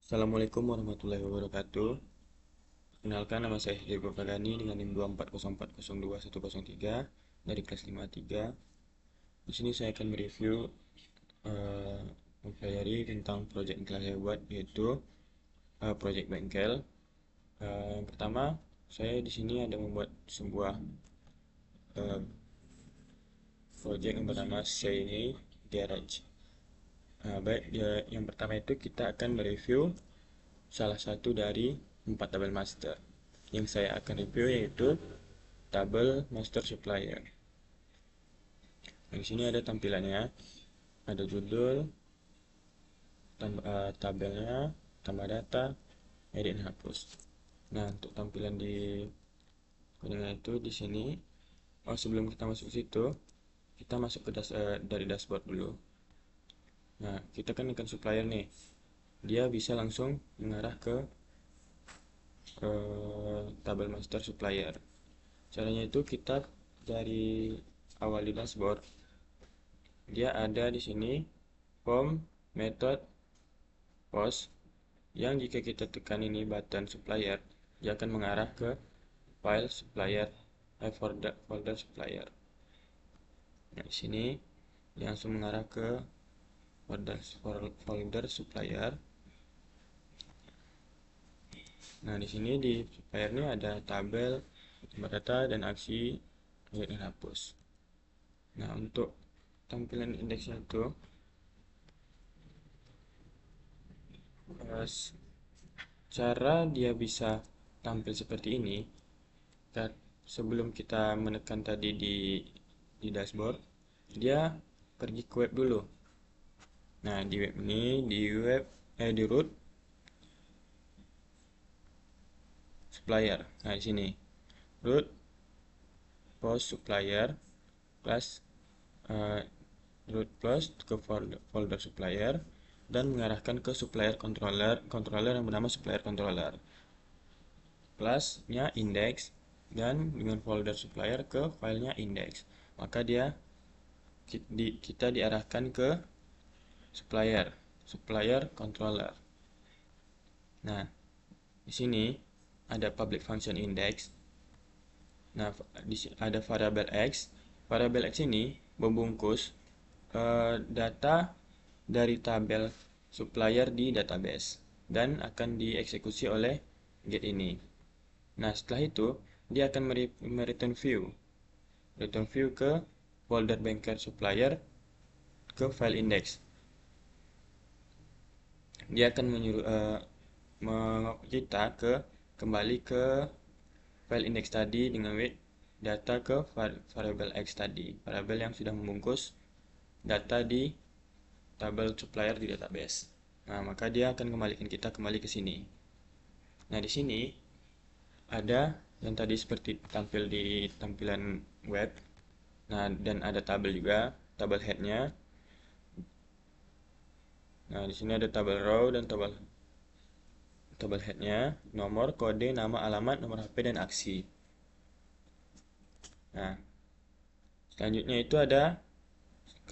Assalamualaikum warahmatullahi wabarakatuh. Perkenalkan, nama saya Diego Pagani dengan NIM 240402103 dari kelas 53. Di sini saya akan mereview mempelajari tentang proyek yang telah saya buat, yaitu proyek bengkel. Yang pertama, saya di sini ada membuat sebuah uh, proyek yang bernama Shiny Garage. Baik, yang pertama itu kita akan mereview salah satu dari 4 tabel master. Yang saya akan review yaitu tabel master supplier. Di sini ada tampilannya, ada judul, tabelnya, tambah data, edit dan hapus. Nah, untuk tampilan di kuningan itu di sini, sebelum kita masuk ke situ, kita masuk ke dari dashboard dulu. Nah, kita kan ikan supplier nih, dia bisa langsung mengarah ke tabel master supplier. Caranya itu kita dari awal di dashboard, dia ada di sini form, method, post, yang jika kita tekan ini button supplier, dia akan mengarah ke file supplier, folder supplier. Nah, di sini dia langsung mengarah ke folder supplier. Nah, di sini di supplier ini ada tabel, data, dan aksi, dan hapus. Nah, untuk tampilan indeksnya itu cara dia bisa tampil seperti ini, sebelum kita menekan tadi di dashboard, dia pergi ke web dulu. Nah, di web ini, di root supplier. Nah, di sini root post supplier plus root plus ke folder supplier dan mengarahkan ke supplier controller yang bernama supplier controller. Plusnya index dan dengan folder supplier ke filenya index. Maka kita diarahkan ke supplier controller. Nah, di sini ada public function index. Nah, ada variabel x. Variabel x ini membungkus data dari tabel supplier di database dan akan dieksekusi oleh get ini. Nah, setelah itu dia akan return view ke folder bengkel supplier ke file index. Dia akan menyuruh kita kembali ke file index tadi dengan wait data ke variable x tadi, variabel yang sudah membungkus data di tabel supplier di database. Nah, maka dia akan kembalikan kita kembali ke sini. Nah, di sini ada yang tadi seperti tampil di tampilan web. Nah, dan ada tabel juga, tabel headnya. Nah, di sini ada tabel row dan tabel headnya, nomor, kode, nama, alamat, nomor HP, dan aksi. Nah, selanjutnya itu ada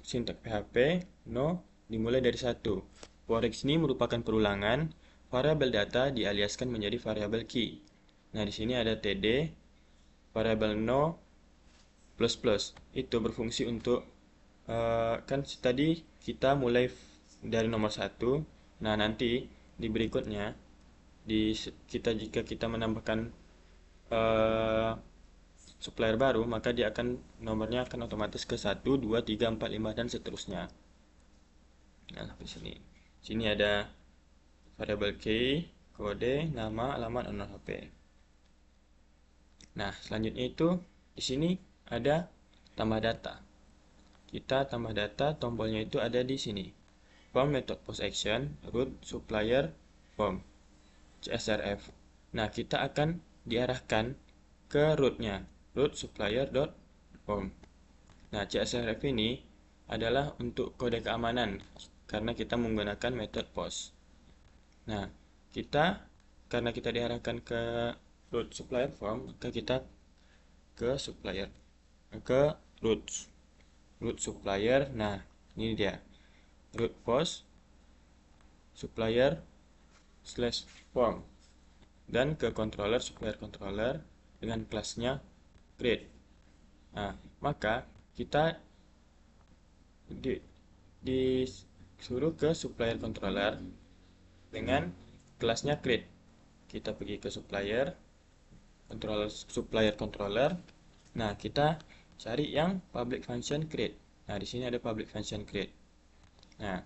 sintak PHP, no, dimulai dari 1. For x ini merupakan perulangan, variabel data dialiaskan menjadi variabel key. Nah, di sini ada td, variabel no, plus plus. Itu berfungsi untuk, kan tadi kita mulai dari nomor 1. Nah, nanti di berikutnya, jika kita menambahkan supplier baru, maka nomornya akan otomatis ke 1, 2, 3, 4, 5, dan seterusnya. Nah, sampai sini. Sini ada variabel key, kode, nama, alamat, nomor HP. Nah, selanjutnya itu di sini ada tambah data. Kita tambah data, tombolnya itu ada di sini. Form method post action, root supplier form, CSRF. Nah, kita akan diarahkan ke rootnya, root supplier.form. Nah, CSRF ini adalah untuk kode keamanan karena kita menggunakan method post. Nah, karena kita diarahkan ke root supplier form, maka kita ke root supplier. Nah, ini dia root post supplier form dan ke controller supplier controller dengan kelasnya create. Nah, maka kita disuruh ke supplier controller dengan kelasnya create. Kita pergi ke supplier controller. Nah, kita cari yang public function create. Nah, di sini ada public function create. Nah,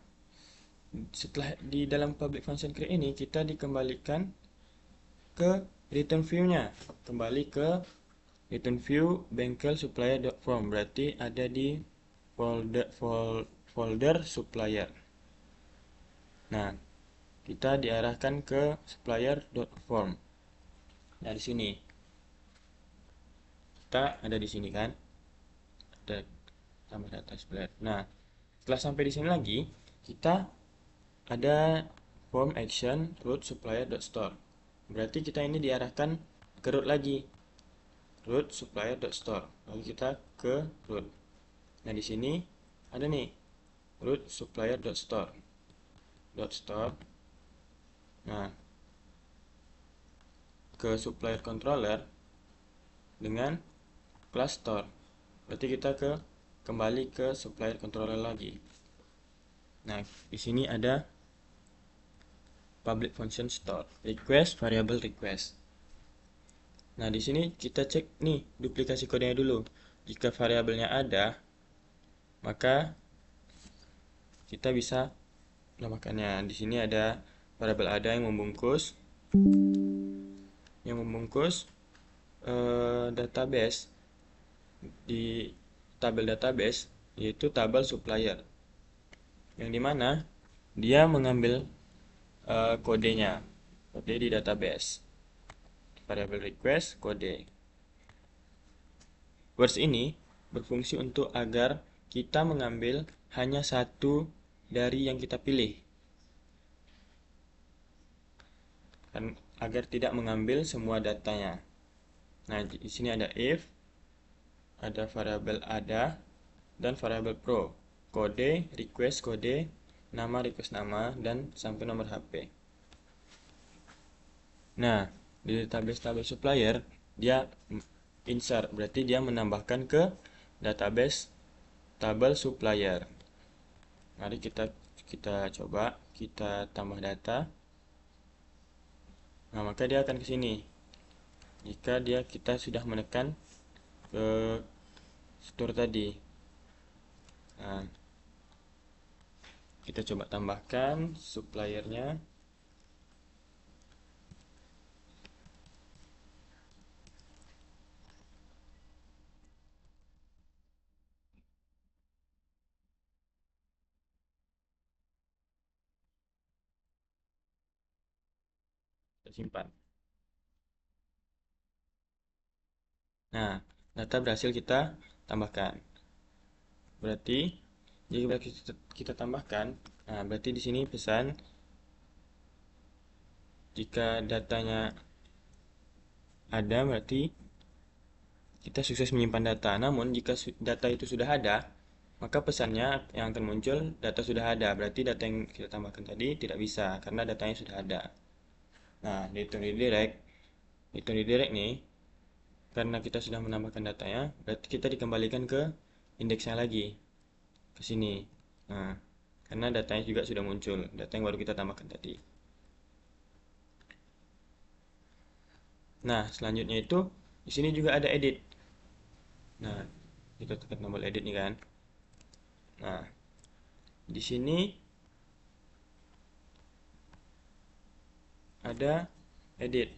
setelah di dalam public function create ini kita dikembalikan ke return view-nya. Kembali ke return view bengkel supplier.form, berarti ada di folder supplier. Nah, kita diarahkan ke supplier.form. Nah, di sini kita ada di sini kan, ada tambah data supplier. Nah, setelah sampai di sini lagi, kita ada form action root supplier.store. Berarti kita ini diarahkan ke root lagi, root supplier.store. Lalu kita ke root. Nah, di sini ada nih root supplier.store. .store. Nah, ke supplier controller dengan class store. Berarti kita kembali ke supplier controller lagi. Nah, di sini ada public function store, request, variable request. Nah, di sini kita cek nih duplikasi kodenya dulu. Jika variabelnya ada, maka kita bisa menambahkannya. Di sini ada variabel ada yang membungkus database di tabel database, yaitu tabel supplier, yang dimana dia mengambil kodenya, kode di database, variable request, kode. Words ini berfungsi untuk agar kita mengambil hanya satu dari yang kita pilih, dan agar tidak mengambil semua datanya. Nah, di sini ada if, ada variabel ada, dan variabel pro, kode, request kode, nama request nama, dan sampai nomor HP. Nah, di database tabel supplier, dia insert, berarti dia menambahkan ke database tabel supplier. Mari kita coba, kita tambah data. Nah, maka dia akan ke sini. Jika kita sudah menekan ke store tadi. Nah, kita coba tambahkan suppliernya. Kita simpan. Nah, data berhasil kita tambahkan. Berarti jika kita tambahkan, nah berarti di sini pesan jika datanya ada, berarti kita sukses menyimpan data. Namun jika data itu sudah ada, maka pesannya yang akan muncul data sudah ada. Berarti data yang kita tambahkan tadi tidak bisa karena datanya sudah ada. Nah, di return redirect nih, karena kita sudah menambahkan datanya, berarti kita dikembalikan ke indeksnya lagi, ke sini. Nah, karena datanya juga sudah muncul, data yang baru kita tambahkan tadi. Nah, selanjutnya itu di sini juga ada edit. Nah, kita tekan tombol edit nih kan. Nah, di sini ada edit.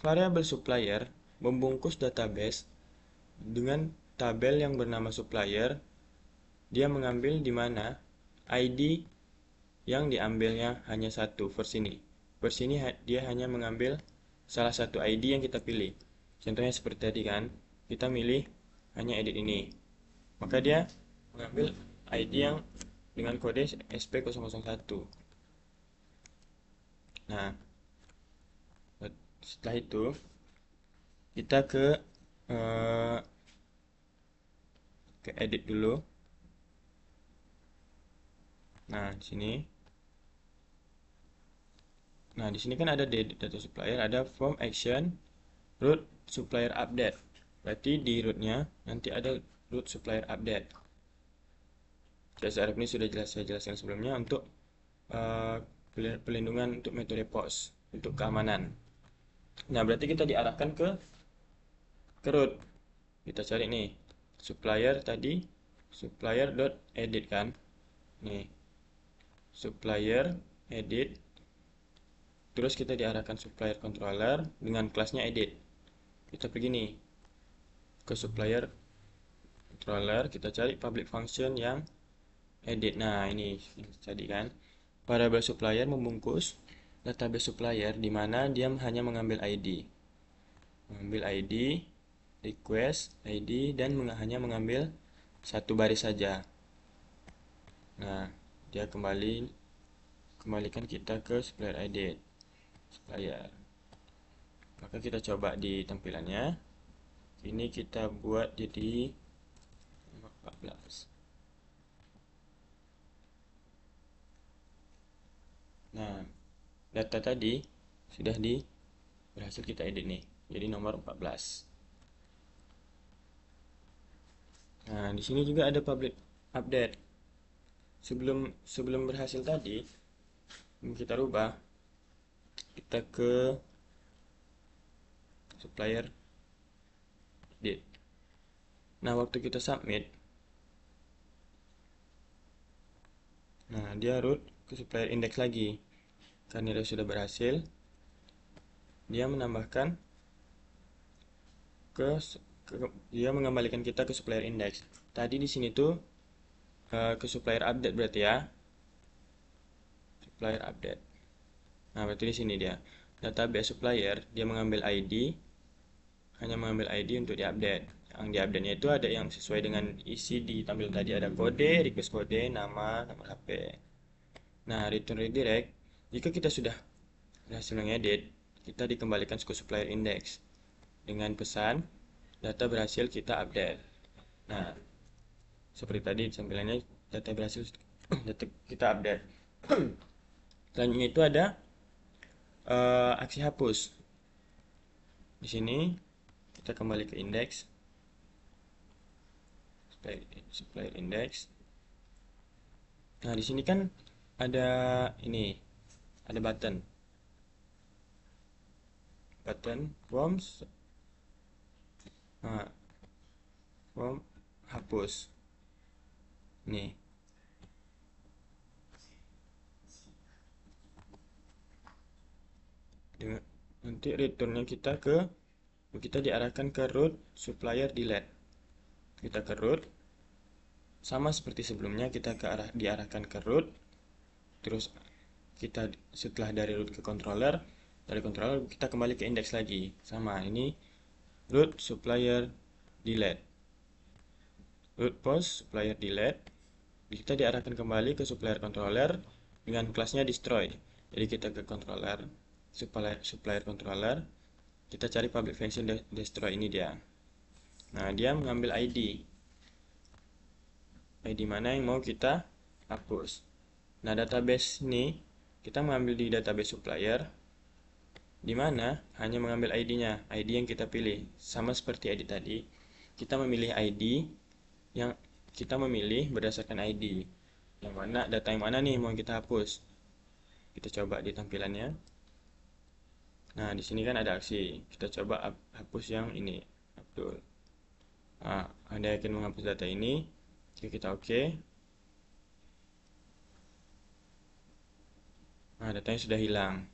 Variabel supplier membungkus database dengan tabel yang bernama supplier. Dia mengambil di mana ID yang diambilnya hanya satu versi ini. Versi ini dia hanya mengambil salah satu ID yang kita pilih. Contohnya seperti tadi kan, kita milih hanya edit ini. Maka dia mengambil ID yang dengan kode SP001. Nah, setelah itu kita ke edit dulu. Nah, di sini Nah, di sini kan ada di data supplier, ada form action root supplier update. Berarti di rootnya nanti ada root supplier update. CSRF ini sudah saya jelaskan sebelumnya untuk pelindungan untuk metode POS, untuk keamanan. Nah, berarti kita diarahkan ke root. Kita cari nih supplier tadi, supplier.edit kan. Nih, supplier edit. Terus kita diarahkan supplier controller dengan kelasnya edit. Kita pergi nih ke supplier controller, kita cari public function yang edit. Nah, ini tadi kan. Variable supplier membungkus database supplier di mana dia hanya mengambil ID. Mengambil ID, request, ID, dan hanya mengambil satu baris saja. Nah, dia kembalikan kita ke supplier edit. Supplier. Maka kita coba di tampilannya. Ini kita buat jadi 14. Nah, data tadi sudah berhasil kita edit nih. Jadi nomor 14. Nah, di sini juga ada public update. Sebelum berhasil tadi, kita rubah. Kita ke supplier edit. Nah, waktu kita submit, nah dia root ke supplier index lagi. Karena dia sudah berhasil, dia menambahkan dia mengembalikan kita ke supplier index. Tadi di sini tuh ke supplier update berarti ya. Supplier update. Nah, berarti di sini dia. Database supplier, dia mengambil ID, hanya mengambil ID untuk diupdate. Yang diupdate-nya itu ada yang sesuai dengan isi di tampilan tadi, ada kode, request kode, nama, nomor HP. Nah, return redirect, jika kita sudah berhasil mengedit, kita dikembalikan ke supplier index dengan pesan data berhasil kita update. Nah, seperti tadi tampilannya data berhasil data kita update. Selanjutnya itu ada aksi hapus. Di sini kita kembali ke index, supplier index. Nah, di sini kan ada ada button forms, form hapus. Nih, nanti returnnya kita diarahkan ke root supplier delete. Kita ke root, sama seperti sebelumnya, kita diarahkan ke root. Terus kita setelah dari root ke controller, dari controller kita kembali ke index lagi. Sama, ini root supplier delete, root post supplier delete. Kita diarahkan kembali ke supplier controller dengan kelasnya destroy. Jadi kita ke controller, supplier controller, kita cari public function destroy, ini dia. Nah, dia mengambil ID mana yang mau kita hapus. Nah, database ini kita mengambil di database supplier, di mana hanya mengambil ID-nya, ID yang kita pilih. Sama seperti ID tadi, kita memilih ID yang kita memilih berdasarkan ID. Yang mana, data yang mana nih mau kita hapus. Kita coba di tampilannya. Nah, di sini kan ada aksi. Kita coba hapus yang ini, Abdul. Nah, Anda yakin menghapus data ini? Jika kita oke. Nah, datanya sudah hilang.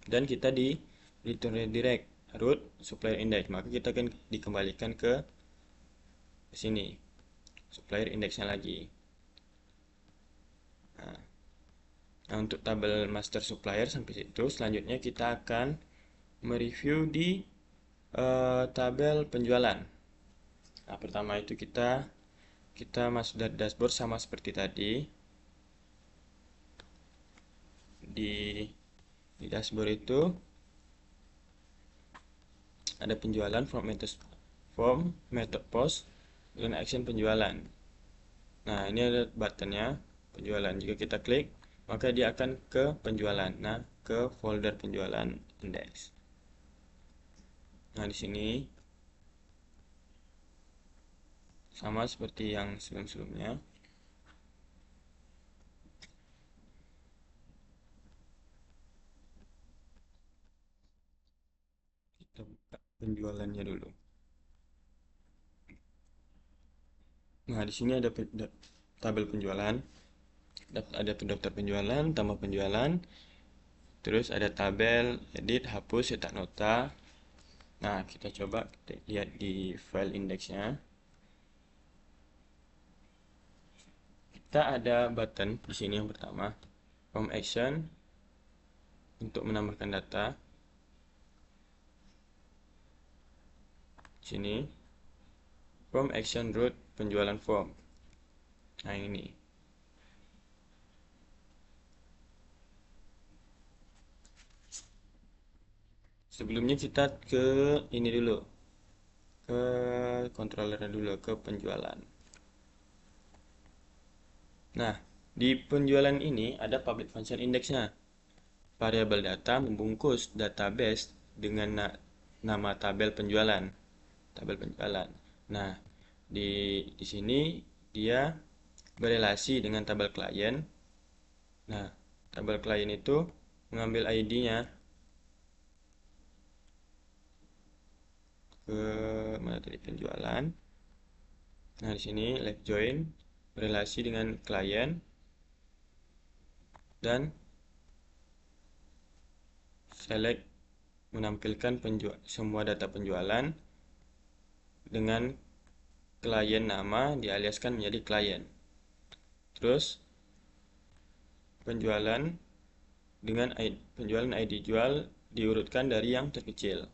Dan kita di return redirect root supplier index, maka kita akan dikembalikan ke sini, supplier indexnya lagi. Nah, untuk tabel master supplier sampai situ. Selanjutnya kita akan mereview di tabel penjualan. Nah, pertama itu kita masuk dari dashboard sama seperti tadi. Di dashboard itu ada penjualan, form method post, dan action penjualan. Nah, ini ada buttonnya penjualan. Jika kita klik, maka dia akan ke penjualan. Nah, ke folder penjualan indeks. Nah, di sini sama seperti yang sebelum-sebelumnya. Kita buka penjualannya dulu. Nah, di sini ada tabel penjualan, ada daftar penjualan, tambah penjualan, terus ada tabel, edit, hapus, cetak nota. Nah, kita coba lihat di file indeksnya. Kita ada button di sini yang pertama, Home Action untuk menambahkan data. Sini, From Action Route penjualan form. Nah, ini. Sebelumnya kita ke ini dulu, ke controllernya dulu, ke penjualan. Nah, di penjualan ini ada public function indexnya. Variabel data membungkus database dengan nama tabel penjualan. Tabel penjualan. Nah, di sini dia berelasi dengan tabel klien. Nah, tabel klien itu mengambil ID-nya ke mana tadi penjualan. Nah, di sini left join berelasi dengan klien dan select menampilkan semua data penjualan dengan klien nama dialiaskan menjadi klien. Terus penjualan dengan penjualan ID jual diurutkan dari yang terkecil.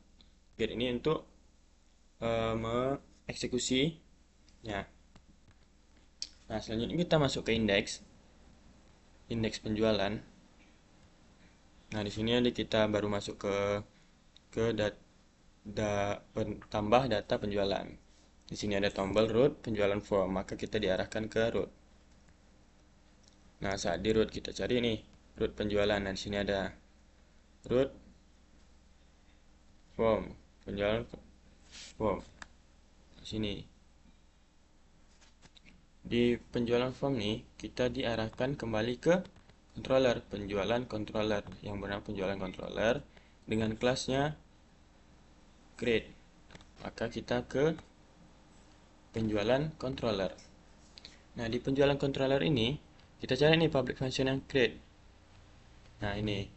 Biar ini untuk mengeksekusinya. Nah, selanjutnya kita masuk ke indeks penjualan. Nah, di sini kita baru masuk ke tambah data penjualan. Di sini ada tombol route penjualan form, maka kita diarahkan ke route. Nah, saat di route kita cari nih route penjualan. Nah, di sini ada route form penjualan form. Di sini di penjualan form nih kita diarahkan kembali ke controller penjualan controller yang bernama penjualan controller dengan kelasnya create. Maka kita ke penjualan controller. Nah, di penjualan controller ini kita cari nih public function yang create. Nah, ini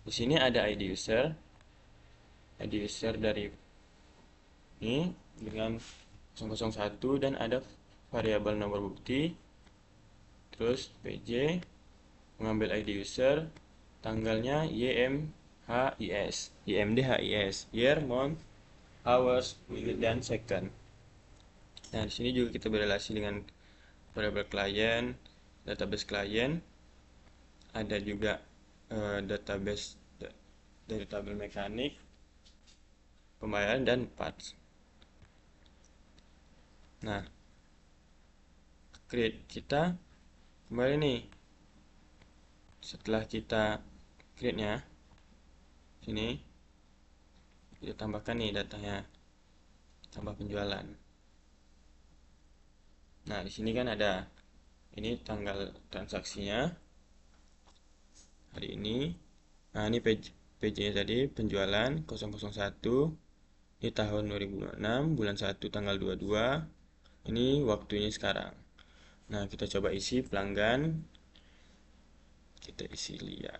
di sini ada ID user dari ini dengan 001 dan ada variabel nomor bukti. Terus PJ mengambil ID user, tanggalnya YMDHIS, year, month, hours, minute, dan second. Nah, di sini juga kita berrelasi dengan variabel klien, database klien, ada juga database dari tabel mekanik, pembayaran, dan parts. Nah, create kita kembali nih. Setelah kita create-nya, sini kita tambahkan nih datanya, tambah penjualan. Nah, di sini kan ada ini tanggal transaksinya hari ini. Nah, ini page-nya tadi penjualan 001 di tahun 2006 bulan 1 tanggal 22. Ini waktunya sekarang. Nah, kita coba isi pelanggan. Kita isi Lia.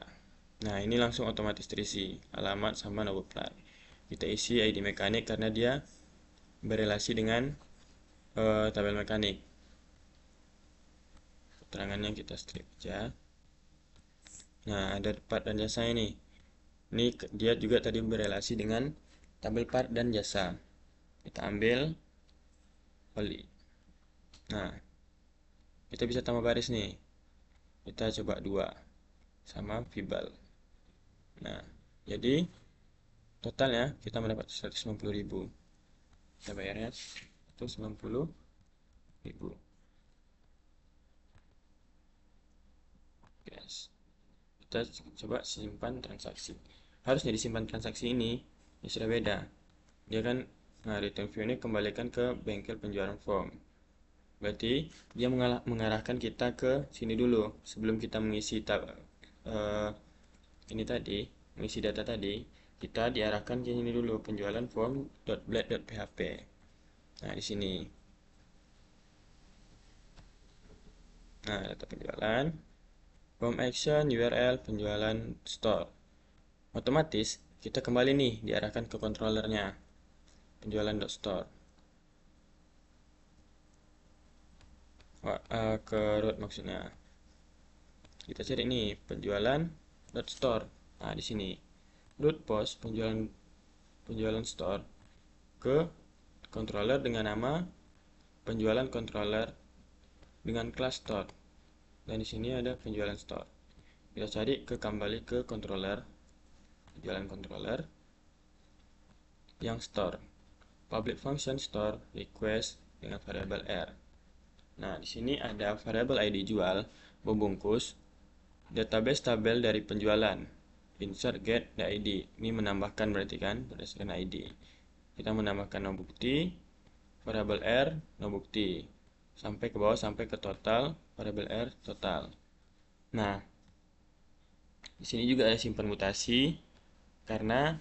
Nah, ini langsung otomatis terisi alamat sama nomor plat. Kita isi ID mekanik karena dia berelasi dengan tabel mekanik. Keterangannya kita strip aja. Nah, ada part dan jasa ini. Ini dia juga tadi berelasi dengan tabel part dan jasa. Kita ambil oli. Nah, kita bisa tambah baris nih. Kita coba 2 sama Vibal. Nah, jadi totalnya kita mendapat 190.000. Kita bayarnya 190.000. Yes. Kita coba simpan transaksi. Harusnya disimpan transaksi ini ya sudah beda. Dia kan return view ini kembalikan ke bengkel penjualan form. Berarti dia mengarahkan kita ke sini dulu sebelum kita mengisi ini tadi, mengisi data tadi. Kita diarahkan ke sini dulu, penjualan form.blade.php. Nah, di sini. Nah, data penjualan, form action, URL, penjualan store. Otomatis kita kembali nih diarahkan ke controllernya, penjualan.store. Ke root maksudnya. Kita cari nih penjualan.store. Nah, di sini root post penjualan store ke controller dengan nama penjualan controller dengan class store. Dan di sini ada penjualan store. Kita cari kembali ke controller, penjualan controller yang store. Public function store request dengan variabel R. Nah, di sini ada variabel ID jual membungkus database tabel dari penjualan. Insert get the ID. Ini menambahkan berarti kan berdasarkan ID. Kita menambahkan no bukti, variabel R, no bukti. Sampai ke bawah sampai ke total, variabel R total. Nah, di sini juga ada simpan mutasi karena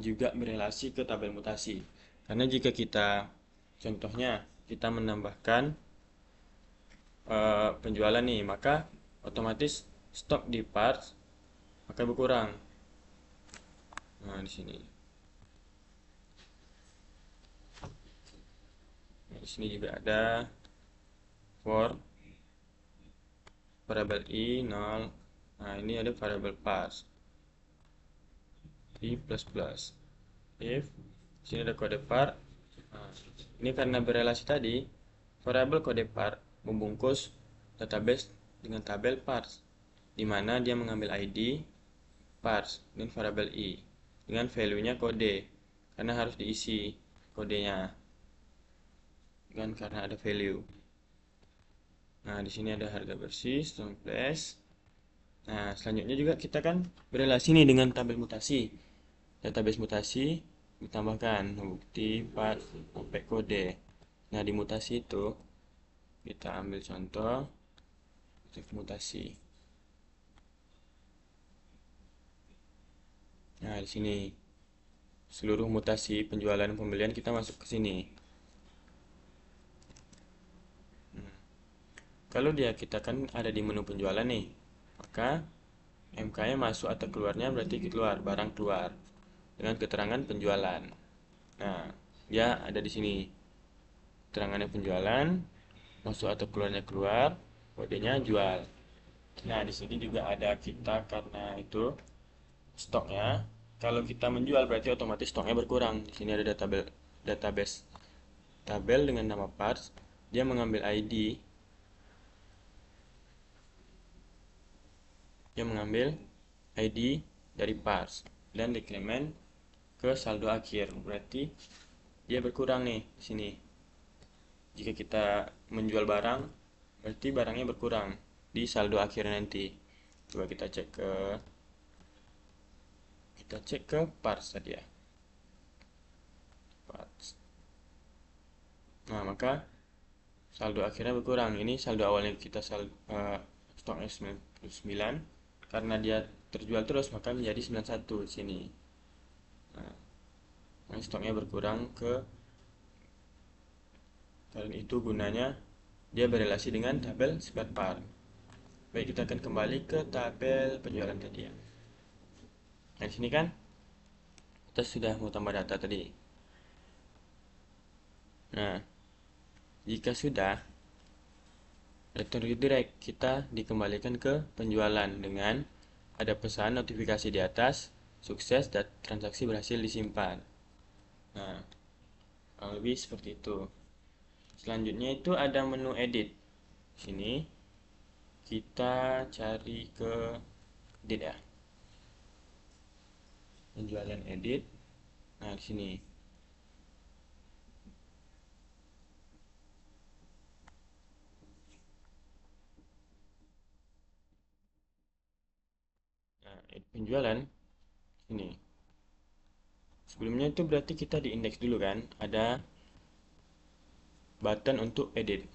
juga berelasi ke tabel mutasi. Karena jika kita contohnya kita menambahkan penjualan nih, maka otomatis stok di parts maka berkurang. Nah, di sini. Nah, di sini juga ada for variabel i 0. Nah, ini ada variabel parts i plus. If di sini ada kode part. Nah, ini karena berelasi tadi, variabel kode part membungkus database dengan tabel parts, di mana dia mengambil ID parts dan variabel i dengan value-nya kode, karena harus diisi kodenya kan karena ada value. Nah, di sini ada harga bersih, strong flash. Nah, selanjutnya juga kita kan berelasi nih dengan tabel mutasi. Database mutasi ditambahkan bukti part sampai kode. Nah, di mutasi itu kita ambil contoh save mutasi. Nah, di sini seluruh mutasi penjualan dan pembelian kita masuk ke sini. Kalau kita kan ada di menu penjualan nih, maka MK-nya masuk atau keluarnya berarti keluar, barang keluar dengan keterangan penjualan. Nah, dia ada di sini. Keterangannya penjualan, masuk atau keluarnya keluar, kodenya jual. Nah, di sini juga ada kita karena itu stoknya. Kalau kita menjual berarti otomatis stoknya berkurang. Di sini ada database tabel dengan nama parts. Dia mengambil ID. Dia mengambil ID dari parts dan dekremen ke saldo akhir. Berarti dia berkurang nih di sini. Jika kita menjual barang, berarti barangnya berkurang di saldo akhir nanti. Coba kita cek ke parts tadi ya. Parts. Nah, maka saldo akhirnya berkurang. Ini saldo awalnya kita stoknya 99, karena dia terjual terus maka menjadi 91 di sini. Nah, stoknya berkurang karena itu gunanya dia berelasi dengan tabel spare part. Baik, kita akan kembali ke tabel penjualan tadi ya. Nah, di sini kan kita sudah mau tambah data tadi. Nah, jika sudah, return redirect kita dikembalikan ke penjualan dengan ada pesan notifikasi di atas, sukses dan transaksi berhasil disimpan. Nah, kurang lebih seperti itu. Selanjutnya itu ada menu edit. Sini kita cari ke edit ya. Penjualan edit. Nah, di sini. penjualan ini. Sebelumnya itu berarti kita di indeks dulu kan, ada button untuk edit.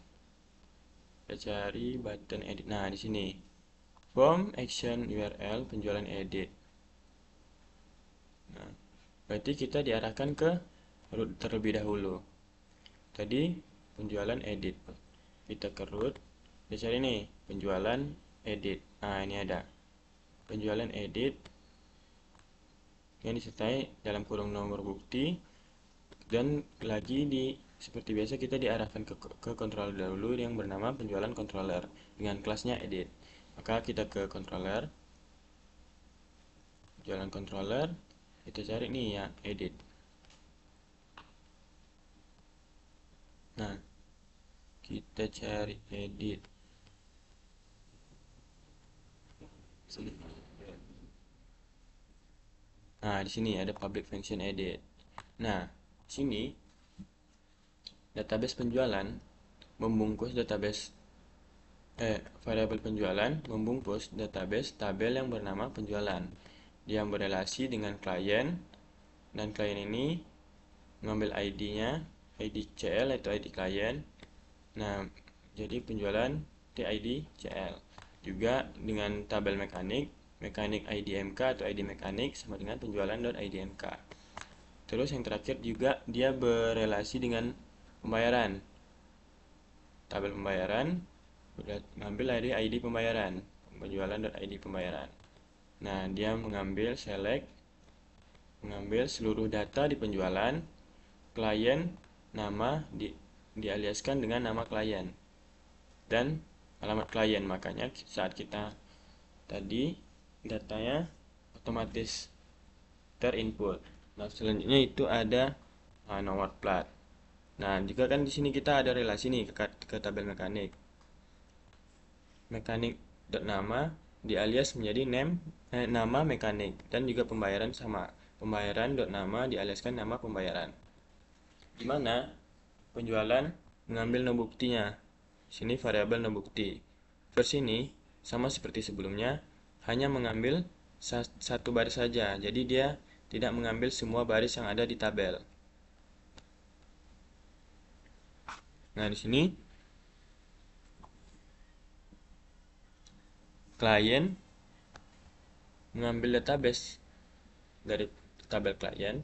Kita cari button edit. Nah, di sini form action URL penjualan edit. Nah, berarti kita diarahkan ke root terlebih dahulu. Tadi penjualan edit. Kita ke root, kita cari nih penjualan edit. Nah, ini ada penjualan edit yang disertai dalam kurung nomor bukti, dan lagi seperti biasa kita diarahkan ke controller dahulu yang bernama penjualan controller dengan kelasnya edit. Maka kita ke controller, penjualan controller, kita cari nih ya edit. Nah, kita cari edit. Nah, di sini ada public function edit. Nah, sini database penjualan membungkus variabel penjualan membungkus database tabel yang bernama penjualan. Dia berelasi dengan klien, dan klien ini mengambil ID-nya, ID CL atau ID klien. Nah, jadi penjualan TID CL. Juga dengan tabel mekanik IDMK atau ID mekanik sama dengan penjualan.idmk. Terus yang terakhir juga dia berelasi dengan pembayaran. Tabel pembayaran mengambil dari ID pembayaran, penjualan.id pembayaran. Nah, dia mengambil mengambil seluruh data di penjualan, klien, nama dialiaskan dengan nama klien dan alamat klien. Makanya saat kita tadi datanya otomatis terinput. Nah, selanjutnya itu ada nomor plat. Nah, juga kan di sini kita ada relasi nih ke tabel mekanik. Mekanik.nama dialias menjadi nama mekanik, dan juga pembayaran sama. Pembayaran.nama dialiaskan nama pembayaran. Di mana penjualan mengambil no buktinya. Sini variabel no bukti. Versi ini sama seperti sebelumnya, hanya mengambil satu baris saja. Jadi dia tidak mengambil semua baris yang ada di tabel. Nah, di sini klien mengambil database dari tabel klien,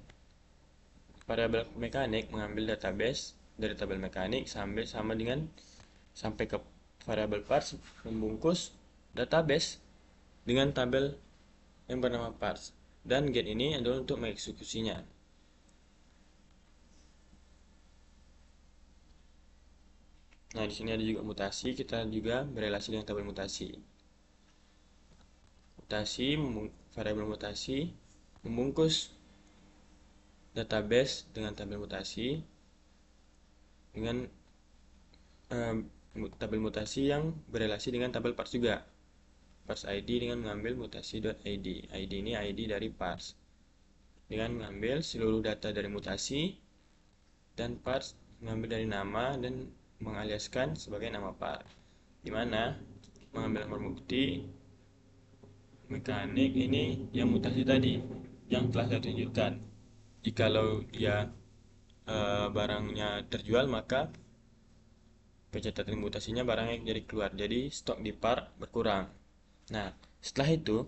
variabel mekanik mengambil database dari tabel mekanik sampai ke variabel parts, membungkus database dengan tabel yang bernama parts, dan get ini adalah untuk mengeksekusinya. Nah, di sini ada juga mutasi, kita juga berelasi dengan tabel mutasi. Variabel mutasi membungkus database dengan tabel mutasi dengan tabel mutasi yang berelasi dengan tabel parts juga. Parts ID dengan mengambil mutasi.id. ID ini ID dari parts dengan mengambil seluruh data dari mutasi, dan parts mengambil dari nama dan mengaliaskan sebagai nama part. Di mana mengambil nomor bukti mekanik ini yang mutasi tadi yang telah saya tunjukkan. Jikalau dia barangnya terjual, maka pencatatan mutasinya barangnya jadi keluar, jadi stok di part berkurang. Nah, setelah itu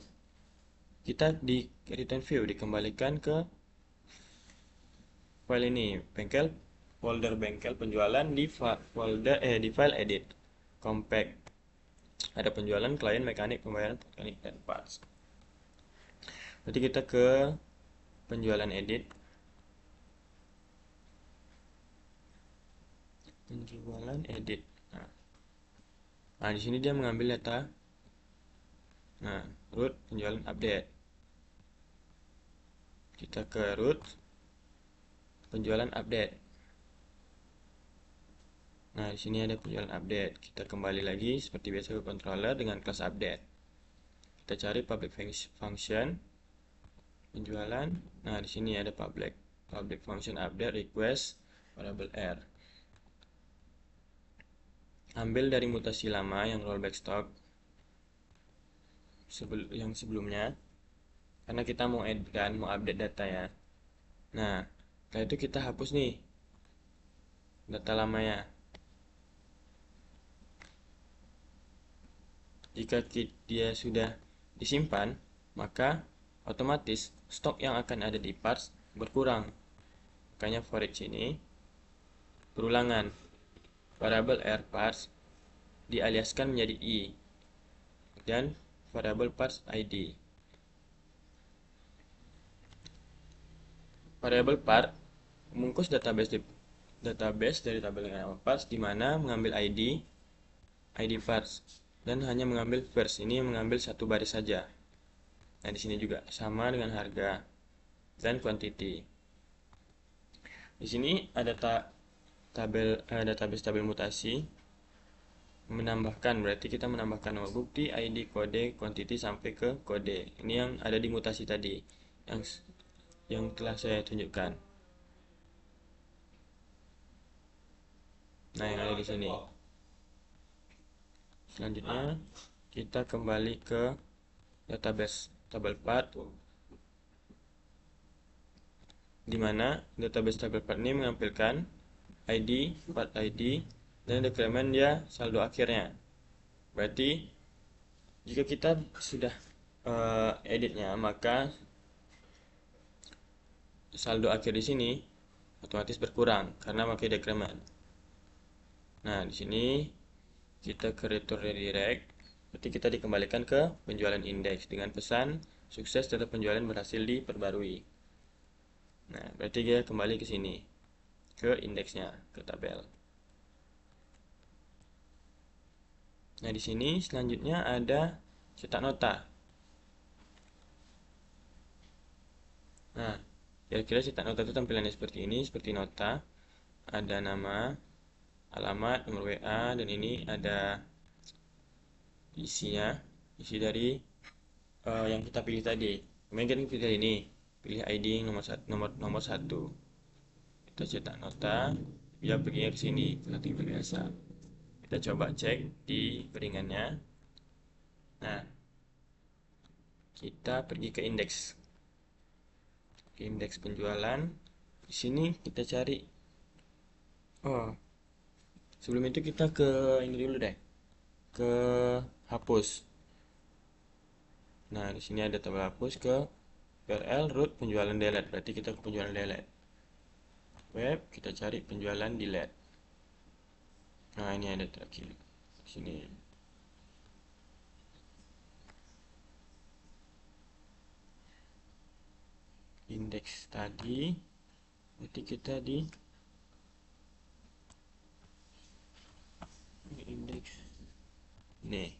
kita di return view dikembalikan ke file ini, folder bengkel penjualan di file edit compact. Ada penjualan, klien, mekanik, pembayaran, mekanik, dan parts. Nanti kita ke penjualan edit. Penjualan edit. Nah, di sini dia mengambil data. Nah, root penjualan update. Kita ke root penjualan update. Nah, di sini ada penjualan update. Kita kembali lagi seperti biasa ke controller dengan kelas update. Kita cari public function penjualan. Nah, di sini ada public function update request variable r. Ambil dari mutasi lama yang rollback stock yang sebelumnya. karena kita mau edit kan, mau update data ya. Nah, setelah itu kita hapus nih data lamanya. Jika dia sudah disimpan, maka otomatis stok yang akan ada di parts berkurang. Makanya for each ini berulangan. Variable r parts dialiaskan menjadi i dan variable parts id. Variable part membungkus database dari tabel dengan nama parts, di mana mengambil id parts dan hanya mengambil first, ini mengambil satu baris saja. Nah, di sini juga sama dengan harga dan quantity. Di sini ada database tabel mutasi menambahkan, berarti kita menambahkan nomor bukti, id, kode, quantity sampai ke kode. Ini yang ada di mutasi tadi yang telah saya tunjukkan. Nah, yang ada di sini. Selanjutnya kita kembali ke database tabel part, di mana database tabel part ini menampilkan id, part id, dan dekremen dia saldo akhirnya. Berarti jika kita sudah editnya, maka saldo akhir di sini otomatis berkurang karena pakai dekremen. Nah, di sini kita ke return redirect, berarti kita dikembalikan ke penjualan indeks dengan pesan sukses data penjualan berhasil diperbarui. Nah, berarti dia kembali ke sini, ke indeksnya, ke tabel. Nah, di sini selanjutnya ada cetak nota. Nah, kira-kira cetak nota itu tampilannya seperti ini, seperti nota. Ada nama, alamat, nomor WA, dan ini ada isinya, isi dari yang kita pilih tadi. Kemudian kita pilih ini, pilih ID nomor 1. Kita cetak nota, dia perginya ke sini, seperti biasa. Kita coba cek di piringannya. Nah, kita pergi ke indeks penjualan. Di sini kita cari. Oh, sebelum itu kita ke ini dulu deh, ke hapus. Nah, di sini ada tabel hapus, ke URL root penjualan delete, berarti kita ke penjualan delete. Web, kita cari penjualan delete. Nah, ini ada terakhir di sini. Indeks tadi, berarti kita di indeks nih.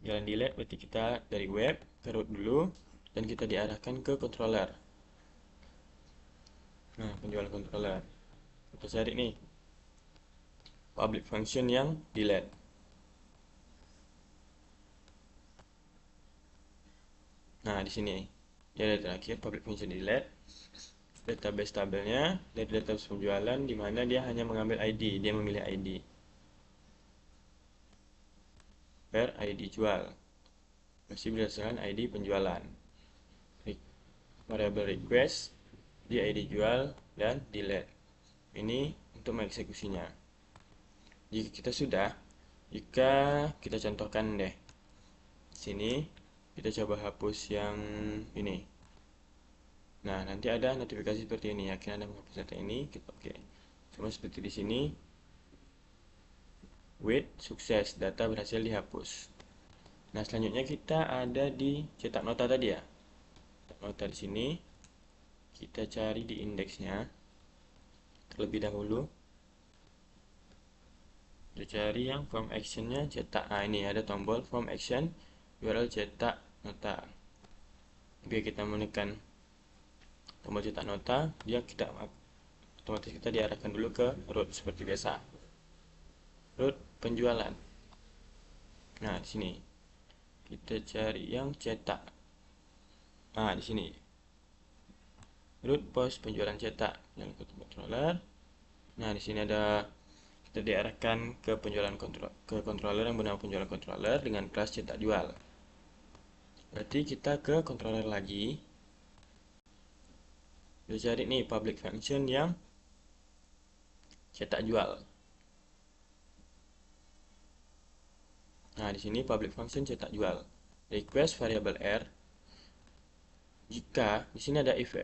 Jalan delete berarti kita dari web ke root dulu dan kita diarahkan ke controller. Nah, penjualan controller. Kita cari nih public function yang delete. Nah, di sini dia ada terakhir public function delete. Database tabelnya dari database penjualan, di mana dia hanya mengambil ID, dia memilih ID. Per ID jual, masih berdasarkan ID penjualan. Variable request di ID jual dan delete. Ini untuk mengeksekusinya. Jika kita contohkan deh. Sini kita coba hapus yang ini. Nah, nanti ada notifikasi seperti ini, yakin Anda menghapus data ini, kita oke. Sama seperti di sini. With sukses, data berhasil dihapus. Nah, selanjutnya kita ada di cetak nota tadi ya. Cetak nota di sini. Kita cari di indeksnya terlebih dahulu. Kita cari yang form actionnya cetak. Nah, ini ada tombol form action URL cetak nota. Jika kita menekan tombol cetak nota, otomatis kita diarahkan dulu ke root seperti biasa. Root penjualan. Nah, di sini kita cari yang cetak. Nah, di sini root pos penjualan cetak yang ke controller. Nah, di sini ada kita diarahkan ke controller yang bernama penjualan controller dengan kelas cetak jual. Berarti kita ke controller lagi. Kita cari nih public function yang cetak jual. Nah, di sini public function cetak jual. Request variable r. Jika di sini ada if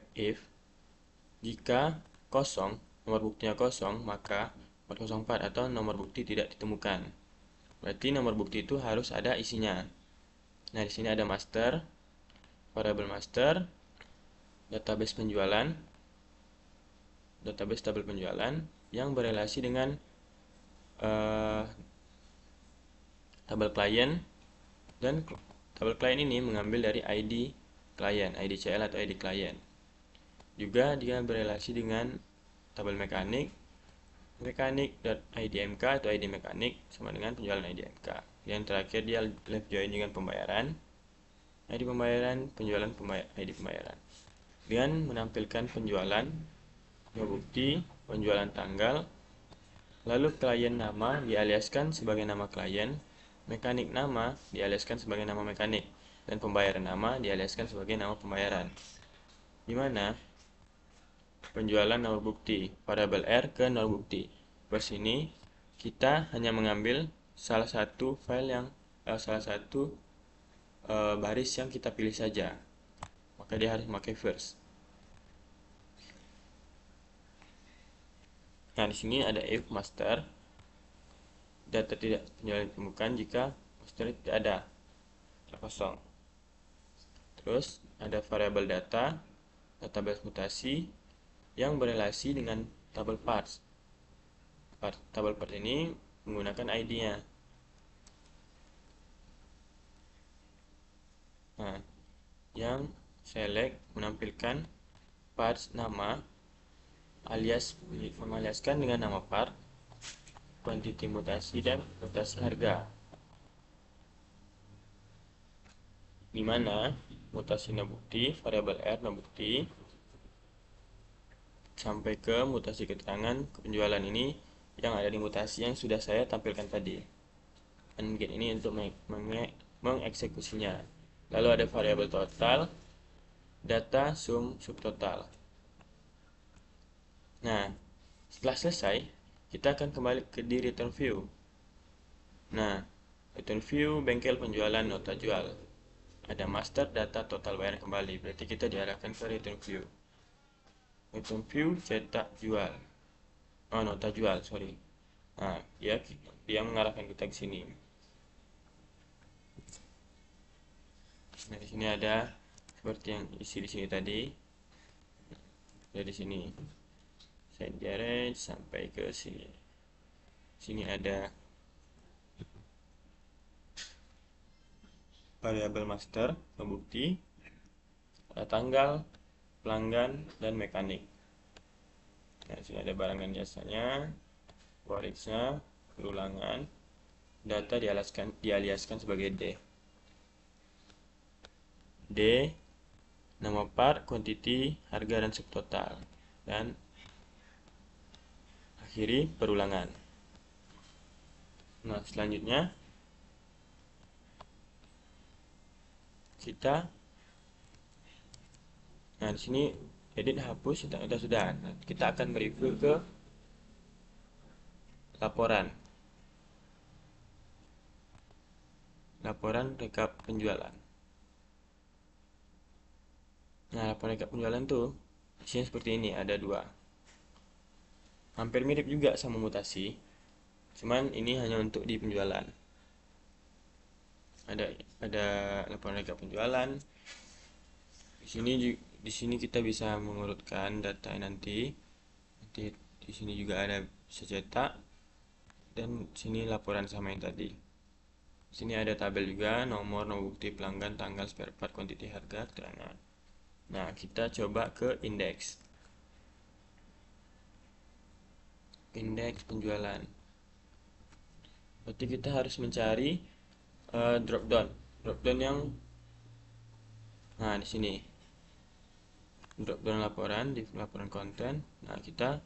jika kosong, nomor buktinya kosong, maka 404 atau nomor bukti tidak ditemukan. Berarti nomor bukti itu harus ada isinya. Nah, di sini ada master, variable master, database penjualan, database tabel penjualan yang berelasi dengan tabel klien, dan tabel klien ini mengambil dari ID klien, ID CL atau ID klien. Juga dia berelasi dengan tabel mekanik, mekanik.idmk atau ID mekanik sama dengan penjualan IDMK. Yang terakhir dia left join dengan pembayaran, ID pembayaran, penjualan ID pembayaran. Dengan menampilkan penjualan, bukti, penjualan tanggal, lalu klien nama dialiaskan sebagai nama klien, mekanik nama dialiaskan sebagai nama mekanik, dan pembayaran nama dialiaskan sebagai nama pembayaran. Di mana penjualan nomor bukti variabel r ke nomor bukti. Di sini kita hanya mengambil salah satu file yang baris yang kita pilih saja. Maka dia harus memakai first. Nah, di sini ada if master, data tidak penjualan ditemukan jika master tidak ada, kosong. Terus ada variabel data, database mutasi yang berelasi dengan tabel parts. Tabel parts ini menggunakan ID-nya. Nah, yang select menampilkan parts nama alias mengaliaskan dengan nama part, quantity mutasi, dan mutasi harga. Di mana mutasi bukti variabel r bukti sampai ke mutasi keterangan penjualan ini yang ada di mutasi yang sudah saya tampilkan tadi. Dan get ini untuk mengeksekusinya. Lalu ada variabel total, data sum subtotal. Nah, setelah selesai, kita akan kembali ke di return view. Nah, return view bengkel penjualan nota jual. Ada master, data, total bayar kembali. Berarti kita diarahkan ke return view. Return view cetak jual. Oh, nota jual, sorry. Nah, dia mengarahkan kita ke sini. Nah, di sini ada seperti yang isi di sini tadi. Dari sini set garage sampai ke sini. Sini ada variabel master, pembukti, tanggal, pelanggan, dan mekanik. Nah, sini ada barang dan jasanya, forex-nya, perulangan, data dialiaskan sebagai D, nama part, quantity, harga, dan subtotal, dan akhiri perulangan. Nah, selanjutnya di sini edit, hapus, sudah. Nah, kita akan mereview ke laporan rekap penjualan. Nah, laporan rekap penjualan tuh isinya seperti ini, ada 2. Hampir mirip juga sama mutasi, cuman ini hanya untuk di penjualan. Ada laporan rekap penjualan. Di sini kita bisa mengurutkan data nanti di sini juga ada bisa cetak, dan sini laporan sama yang tadi. Di sini ada tabel juga, nomor bukti, pelanggan, tanggal, spare part, quantity, harga, keterangan. Nah, kita coba ke indeks penjualan. Berarti kita harus mencari drop down yang di sini drop down laporan, di laporan konten. Nah, kita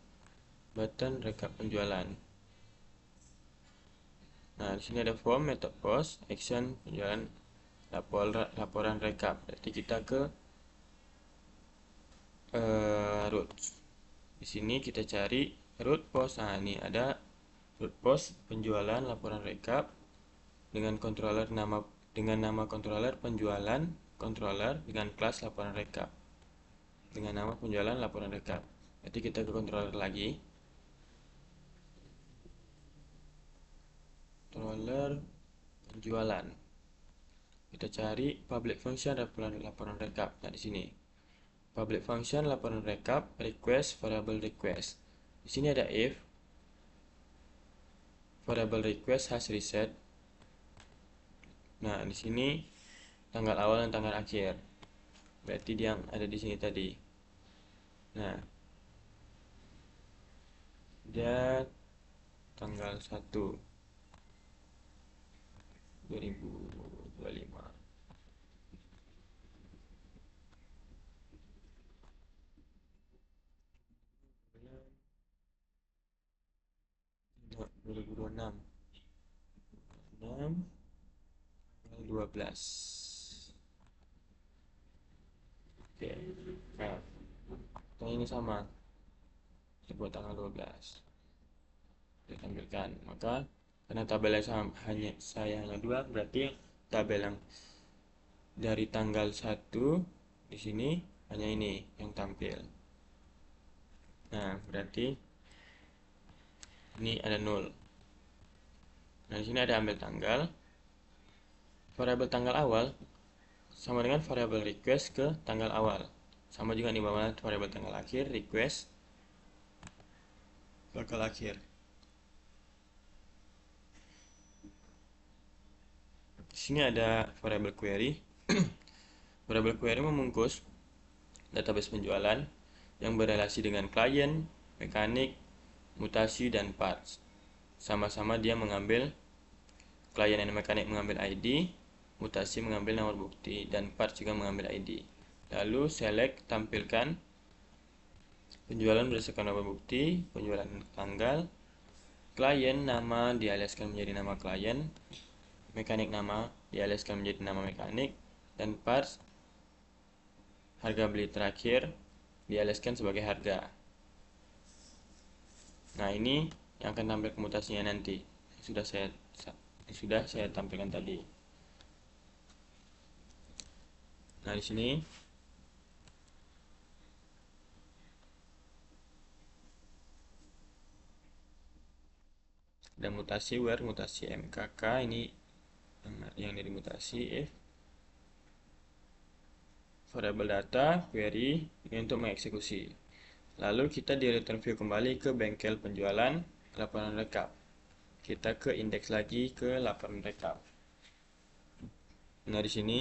button rekap penjualan. Nah, di sini ada form, method post, action, penjualan, laporan rekap. Berarti kita ke root. Di sini kita cari root post. Nah, ini ada root post penjualan laporan rekap dengan nama controller penjualan controller dengan kelas laporan rekap. Dengan nama penjualan laporan rekap. Berarti kita ke controller lagi. Controller penjualan. Kita cari public function laporan rekap. Nah, di sini. Public function laporan rekap request variable request. Di sini ada if variable request has reset. Nah, di sini tanggal awal dan tanggal akhir. Berarti dia yang ada di sini tadi. Nah, dia tanggal 1 2025. Nah, 2026 tanggal 12. Oke. Nah, ini sama. Kita buat tanggal 12. Kita tampilkan. Maka karena tabelnya saya hanya 2, berarti tabel yang dari tanggal 1 di sini hanya ini yang tampil. Nah, berarti ini ada 0. Nah, di sini ada ambil tanggal. Variabel tanggal awal sama dengan variabel request ke tanggal awal. Sama juga di bawah variabel tanggal akhir request tanggal akhir. Di sini ada variabel query. Variabel query membungkus database penjualan yang berrelasi dengan klien, mekanik, mutasi, dan parts. Sama-sama dia mengambil klien dan mekanik mengambil ID, mutasi mengambil nomor bukti, dan parts juga mengambil ID. Lalu select tampilkan penjualan berdasarkan nomor bukti, penjualan tanggal, klien nama dialiaskan menjadi nama klien, mekanik nama dialiaskan menjadi nama mekanik, dan parts harga beli terakhir dialiaskan sebagai harga. Nah, ini yang akan tampil mutasinya nanti. Sudah saya tampilkan tadi. Nah, di sini ada mutasi where, mutasi mkk, ini yang dari mutasi if variable data query ini untuk mengeksekusi. Lalu kita di return view kembali ke bengkel penjualan laporan rekap. Kita ke indeks lagi ke laporan rekap. Nah, di sini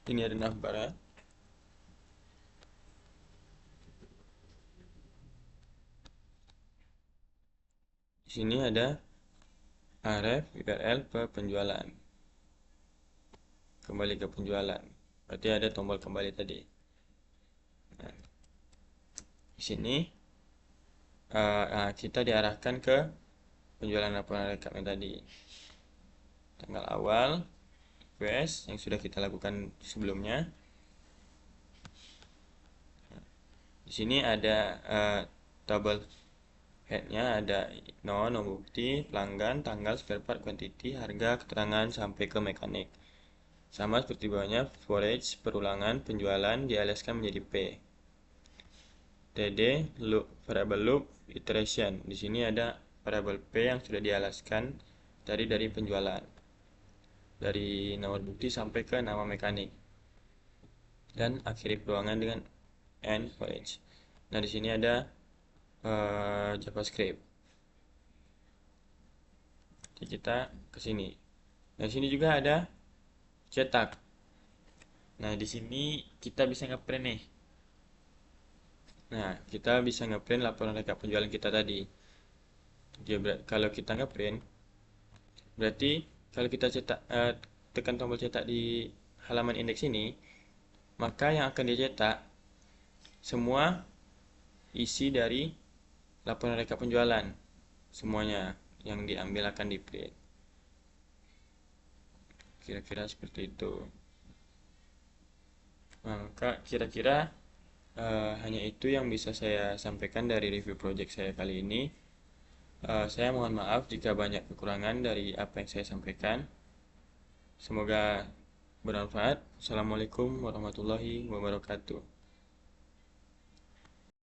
ini ada navbar. Di sini ada ref URL penjualan. Kembali ke penjualan. Berarti ada tombol kembali tadi. Nah, di sini kita diarahkan ke penjualan laporan rekap yang tadi. Tanggal awal, request yang sudah kita lakukan sebelumnya. Di sini ada tabel headnya, ada nomor bukti, pelanggan, tanggal, spare part, quantity, harga, keterangan, sampai ke mekanik. Sama seperti bawahnya, for each perulangan penjualan dialiaskan menjadi P. TD loop, variable loop, iteration. Di sini ada variable P yang sudah dialaskan dari penjualan. Dari nomor bukti sampai ke nama mekanik. Dan akhiri perulangan dengan end for each. Nah, di sini ada JavaScript. Jadi kita ke sini. Nah, di sini juga ada cetak. Nah, di sini kita bisa ngeprint nih. Nah, kita bisa ngeprint laporan rekap penjualan kita tadi. Kalau kita ngeprint, berarti kalau kita cetak tekan tombol cetak di halaman indeks ini, maka yang akan dicetak semua isi dari laporan rekap penjualan. semuanya yang diambil akan di print. Kira-kira seperti itu. Maka kira-kira hanya itu yang bisa saya sampaikan dari review project saya kali ini. Saya mohon maaf jika banyak kekurangan dari apa yang saya sampaikan. Semoga bermanfaat. Assalamualaikum warahmatullahi wabarakatuh.